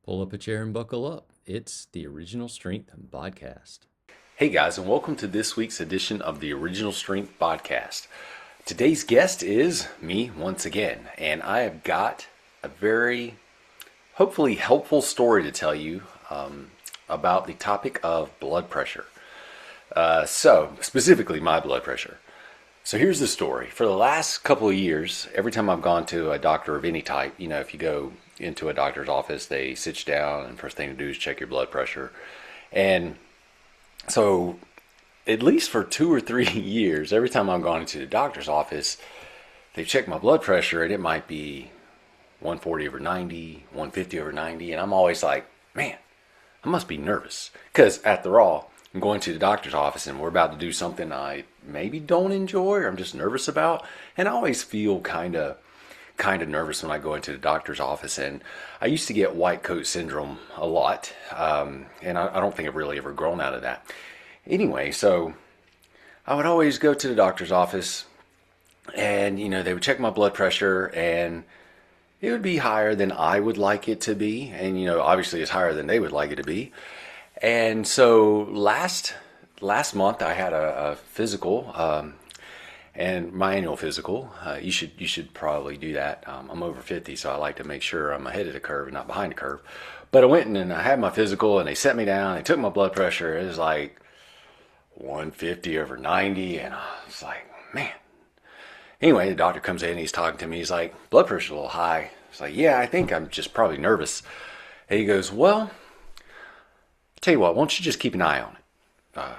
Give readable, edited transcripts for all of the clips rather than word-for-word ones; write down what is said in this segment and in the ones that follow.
Pull up a chair and buckle up. It's the Original Strength BodCast. Hey guys, and welcome to this week's edition of the Original Strength Podcast. Today's guest is me once again, and I have got a very hopefully helpful story to tell you about the topic of blood pressure. So, specifically my blood pressure. So here's the story. For the last couple of years, every time I've gone to a doctor of any type, if you go into a doctor's office, they sit you down and first thing to do is check your blood pressure. And so at least for 2 or 3 years, every time I've gone into the doctor's office, they've checked my blood pressure and it might be 140 over 90, 150 over 90. And I'm always like, man, I must be nervous. Because after all, I'm going to the doctor's office and we're about to do something I maybe don't enjoy or I'm just nervous about. And I always feel kind of nervous when I go into the doctor's office. And I used to get white coat syndrome a lot. And I don't think I've really ever grown out of that. Anyway, so I would always go to the doctor's office and, they would check my blood pressure and it would be higher than I would like it to be. And, obviously it's higher than they would like it to be. And so last month I had a physical, and my annual physical. You should probably do that. I'm over 50, so I like to make sure I'm ahead of the curve and not behind the curve. But I went and I had my physical, and they set me down. They took my blood pressure. It was like 150 over 90, and I was like, man. Anyway, the doctor comes in. He's talking to me. He's like, blood pressure's a little high. It's like, yeah, I think I'm just probably nervous. And he goes, well, tell you what, why don't you just keep an eye on it?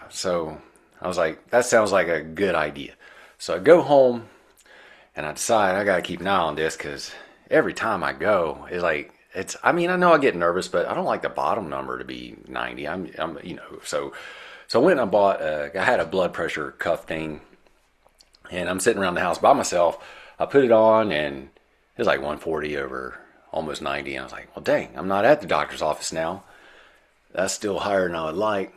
So I was like, that sounds like a good idea. So I go home and I decide I got to keep an eye on this because every time I go, I know I get nervous, but I don't like the bottom number to be 90. So I went and I had a blood pressure cuff thing and I'm sitting around the house by myself. I put it on and it was like 140 over almost 90. And I was like, well, dang, I'm not at the doctor's office now. That's still higher than I would like.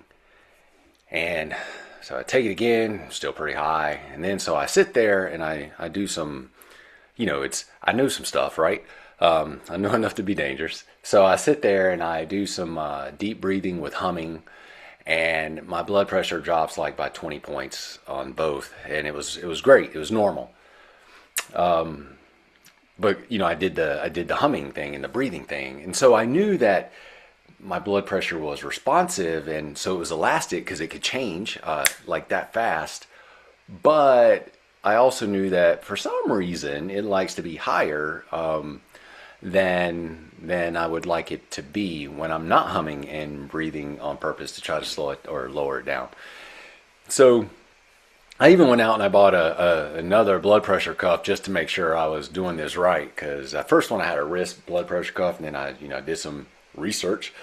And so I take it again, still pretty high. And then so I sit there and I do some, I know some stuff, right? I know enough to be dangerous. So I sit there and I do some deep breathing with humming. And my blood pressure drops like by 20 points on both. And it was great. It was normal. But I did the humming thing and the breathing thing. And so I knew that my blood pressure was responsive, and so it was elastic because it could change like that fast. But I also knew that for some reason it likes to be higher than I would like it to be when I'm not humming and breathing on purpose to try to slow it or lower it down. So I even went out and I bought another blood pressure cuff just to make sure I was doing this right. Because at first one I had a wrist blood pressure cuff, and then I did some research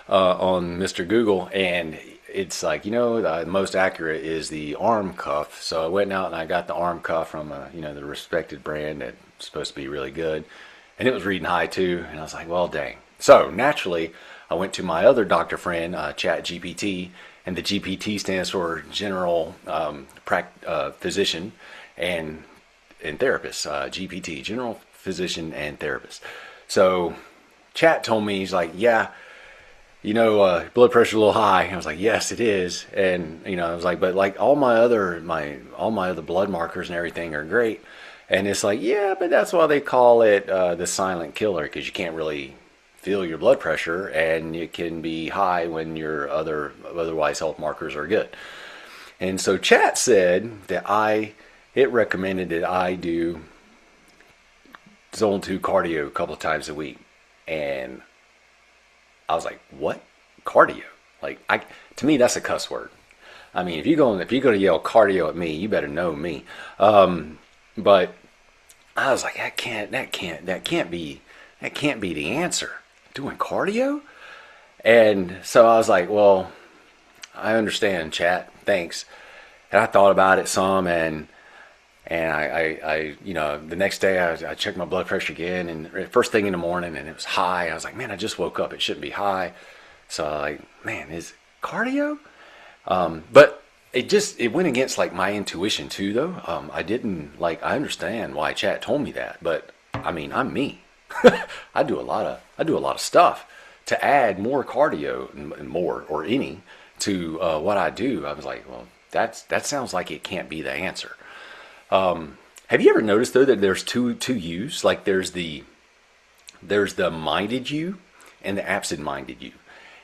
on Mr. Google, and it's like, the most accurate is the arm cuff. So I went out and I got the arm cuff from the respected brand that's supposed to be really good, and it was reading high too. And I was like, well, dang. So naturally I went to my other doctor friend, Chat GPT, and the GPT stands for General Physician and Therapist. GPT, General Physician and Therapist. So Chat told me, he's like, yeah, blood pressure a little high. And I was like, yes, it is. And, I was like, but like all my other blood markers and everything are great. And it's like, yeah, but that's why they call it the silent killer, because you can't really feel your blood pressure and it can be high when your otherwise health markers are good. And so Chat said that it recommended that I do zone 2 cardio a couple of times a week. And I was like, what? Cardio? To me, that's a cuss word. I mean, if you're going to yell cardio at me, you better know me. But I was like, that can't be the answer. Doing cardio? And so I was like, well, I understand, Chat. Thanks. And I thought about it some, and I the next day I checked my blood pressure again, and first thing in the morning, and it was high. I was like, man, I just woke up. It shouldn't be high. So I like, man, is it cardio? But it went against like my intuition too, though. I understand why Chat told me that, but I mean, I'm me. I do a lot of stuff to add more cardio and more or any to what I do. I was like, well, that sounds like it can't be the answer. Have you ever noticed though that there's two yous? Like there's the minded you and the absent-minded you.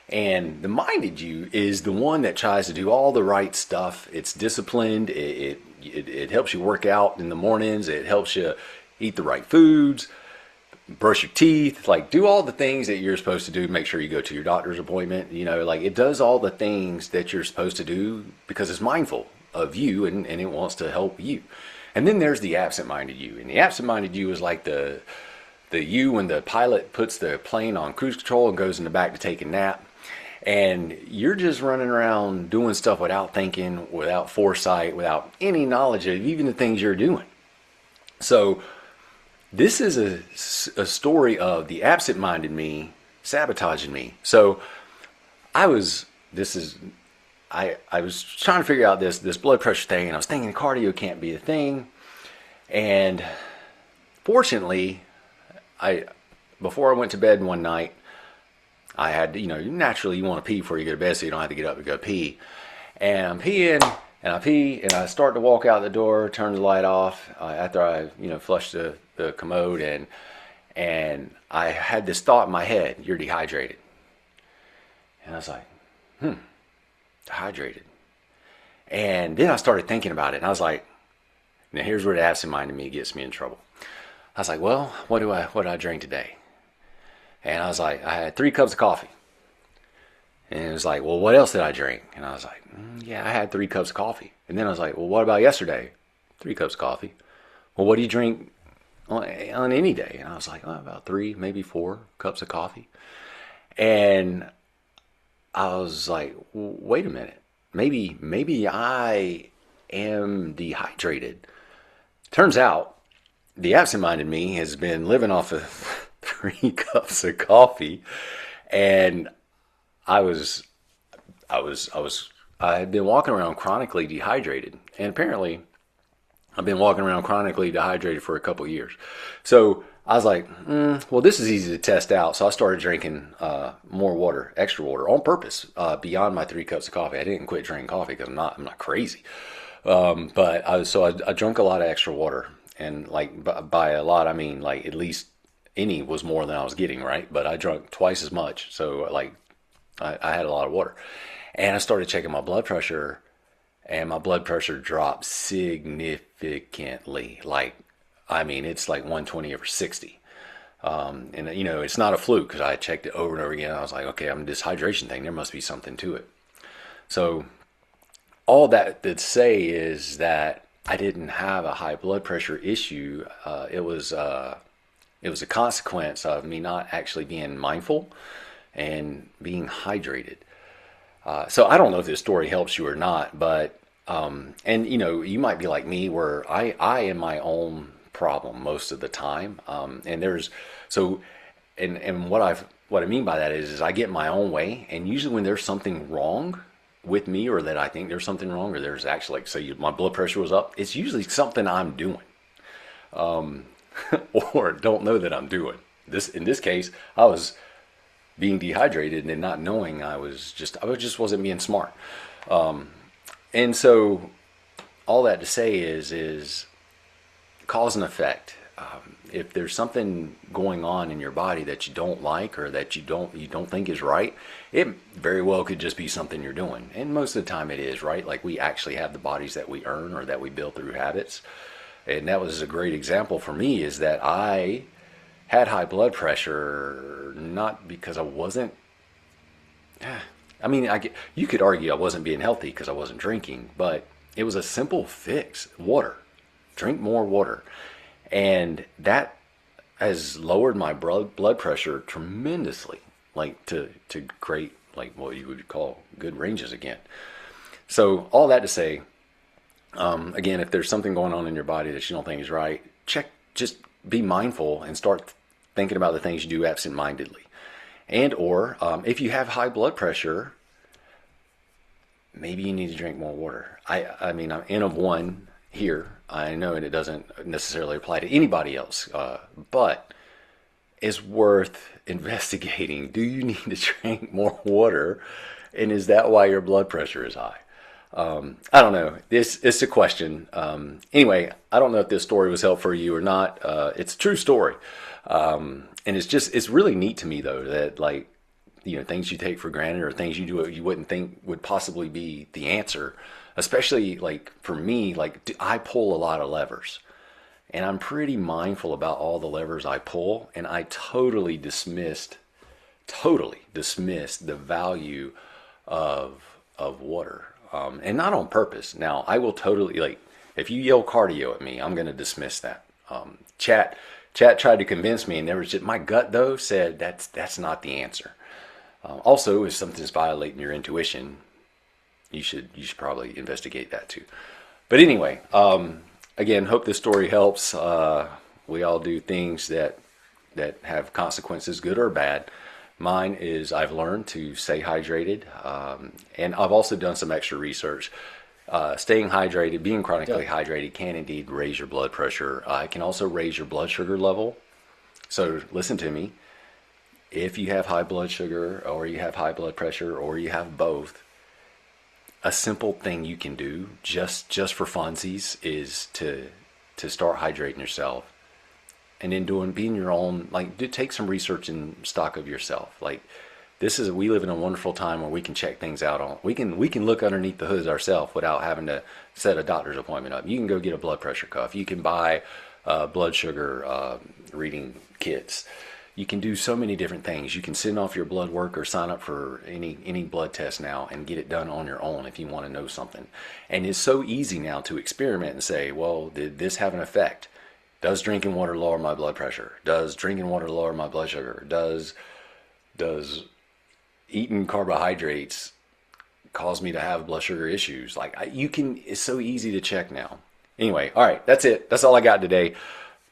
And the minded you is the one that tries to do all the right stuff. It's disciplined. It helps you work out in the mornings. It helps you eat the right foods, brush your teeth, like do all the things that you're supposed to do. Make sure you go to your doctor's appointment. Like it does all the things that you're supposed to do because it's mindful of you and it wants to help you. And then there's the absent-minded you. And the absent-minded you is like the you when the pilot puts the plane on cruise control and goes in the back to take a nap. And you're just running around doing stuff without thinking, without foresight, without any knowledge of even the things you're doing. So this is a story of the absent-minded me sabotaging me. So I was trying to figure out this blood pressure thing, and I was thinking cardio can't be a thing. And fortunately, before I went to bed one night, I had, naturally you want to pee before you go to bed so you don't have to get up and go pee. And I'm peeing, and I pee, and I start to walk out the door, turn the light off after I, flush the commode, and I had this thought in my head, you're dehydrated. And I was like, dehydrated. And then I started thinking about it, and I was like, now here's where the absent-minded me gets me in trouble. I was like, well, what did I drink today? And I was like, I had 3 cups of coffee. And it was like, well, what else did I drink? And I was like, yeah, I had 3 cups of coffee. And then I was like, well, what about yesterday? 3 cups of coffee. Well, what do you drink on any day? And I was like, about 3, maybe 4 cups of coffee. And I was like, well, wait a minute. Maybe I am dehydrated. Turns out, the absent-minded me has been living off of 3 cups of coffee, and I had been walking around chronically dehydrated, and apparently I've been walking around chronically dehydrated for a couple of years. So I was like, well, this is easy to test out. So I started drinking more water, extra water, on purpose, beyond my 3 cups of coffee. I didn't quit drinking coffee because I'm not crazy, but I drank a lot of extra water. And like by a lot, I mean like at least any was more than I was getting, right? But I drank twice as much. So like I had a lot of water. And I started checking my blood pressure, and my blood pressure dropped significantly. Like, I mean, it's like 120/60. And it's not a fluke because I checked it over and over again. I was like, okay, I'm this hydration thing. There must be something to it. So all that to say is that I didn't have a high blood pressure issue. It was a consequence of me not actually being mindful and being hydrated. So I don't know if this story helps you or not, but you might be like me where I am my own problem most of the time. And what I mean by that is I get in my own way, and usually when there's something wrong with me, or that I think there's something wrong, or there's actually, like, say my blood pressure was up, it's usually something I'm doing, or don't know that I'm doing. In this case, I was being dehydrated and not knowing I just wasn't being smart. And so all that to say is cause and effect. If there's something going on in your body that you don't like, or that you don't think is right, it very well could just be something you're doing. And most of the time it is, right? Like, we actually have the bodies that we earn or that we build through habits. And that was a great example for me, is that I had high blood pressure not because I wasn't, I mean, you could argue I wasn't being healthy because I wasn't drinking, but it was a simple fix. Water. Drink more water. And that has lowered my blood pressure tremendously, like to great, like what you would call good ranges again. So all that to say, again, if there's something going on in your body that you don't think is right, just be mindful and start thinking about the things you do absent-mindedly. And or if you have high blood pressure, maybe you need to drink more water. I mean, I'm N of 1 here. I know, and it doesn't necessarily apply to anybody else. But is worth investigating. Do you need to drink more water? And is that why your blood pressure is high? I don't know. It's a question. Anyway, I don't know if this story was helpful for you or not. It's a true story. And it's really neat to me though that like, things you take for granted or things you do you wouldn't think would possibly be the answer, especially like for me, like I pull a lot of levers and I'm pretty mindful about all the levers I pull. And I totally dismissed the value of water. And not on purpose. Now I will totally like, if you yell cardio at me, I'm going to dismiss that. Chat tried to convince me and there was just, my gut though said that's not the answer. Also, if something's violating your intuition, you should probably investigate that too. But anyway, again, hope this story helps. We all do things that have consequences, good or bad. Mine is I've learned to stay hydrated, and I've also done some extra research. Staying hydrated, being chronically hydrated, can indeed raise your blood pressure. It can also raise your blood sugar level. So listen to me. If you have high blood sugar or you have high blood pressure or you have both, a simple thing you can do just for funsies is to start hydrating yourself. And then being your own, like take some research and stock of yourself. Like we live in a wonderful time where we can check things out on, we can look underneath the hood ourselves without having to set a doctor's appointment up. You can go get a blood pressure cuff. You can buy blood sugar reading kits. You can do so many different things. You can send off your blood work or sign up for any blood test now and get it done on your own if you want to know something. And it's so easy now to experiment and say, well, did this have an effect? Does drinking water lower my blood pressure? Does drinking water lower my blood sugar? Does eating carbohydrates cause me to have blood sugar issues? Like it's so easy to check now. Anyway, all right, that's it. That's all I got today.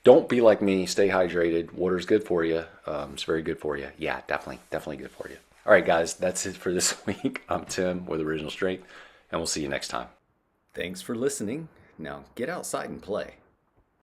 Don't be like me. Stay hydrated. Water's good for you. It's very good for you. Yeah, definitely good for you. All right, guys, that's it for this week. I'm Tim with Original Strength, and we'll see you next time. Thanks for listening. Now get outside and play.